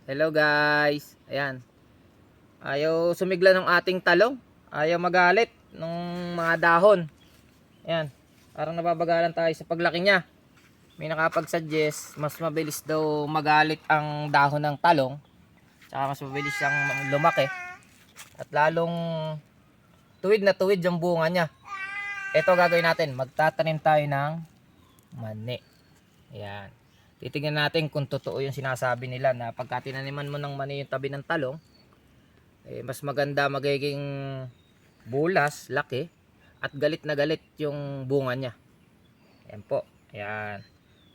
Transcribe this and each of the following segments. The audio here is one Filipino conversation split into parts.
Hello guys. Ayan. Ayaw sumigla ng ating talong. Ayaw magalit ng mga dahon. Ayan. Parang nababagalan tayo sa paglaki niya. May nakapag-suggest, mas mabilis daw magalit ang dahon ng talong. Tsaka mas mabilis siyang lumaki. At lalong tuwid na tuwid yung bunga niya. Ito gagawin natin. Magtatanim tayo ng mani. Ayan. Titingnan natin kung totoo yung sinasabi nila na pagka tinaniman mo ng mani yung tabi ng talong, mas maganda, magiging bulas, laki, at galit na galit yung bunga niya. Ayan po. Ayan.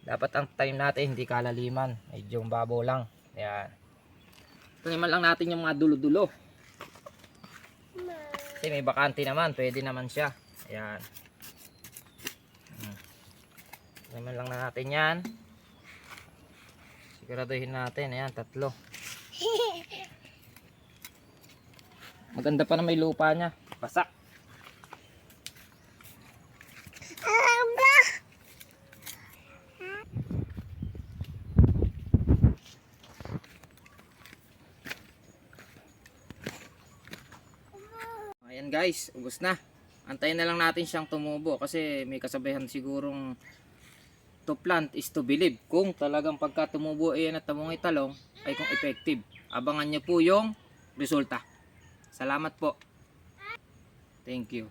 Dapat ang tanim natin hindi kalaliman. Medyo babaw lang. Ayan. Taniman lang natin yung mga dulo-dulo. Kasi may bakante naman. Pwede naman siya. Ayan. Taniman lang natin yan. Siguraduhin natin. Ayan, 3. Maganda pa na may lupa niya. Basak. Ayan guys, ubos na. Antayin na lang natin siyang tumubo kasi may kasabihan sigurong to plant is to believe. Kung talagang pagka tumubo ayan at tamungay talong ay kung effective. Abangan niyo po yung resulta. Salamat po. Thank you.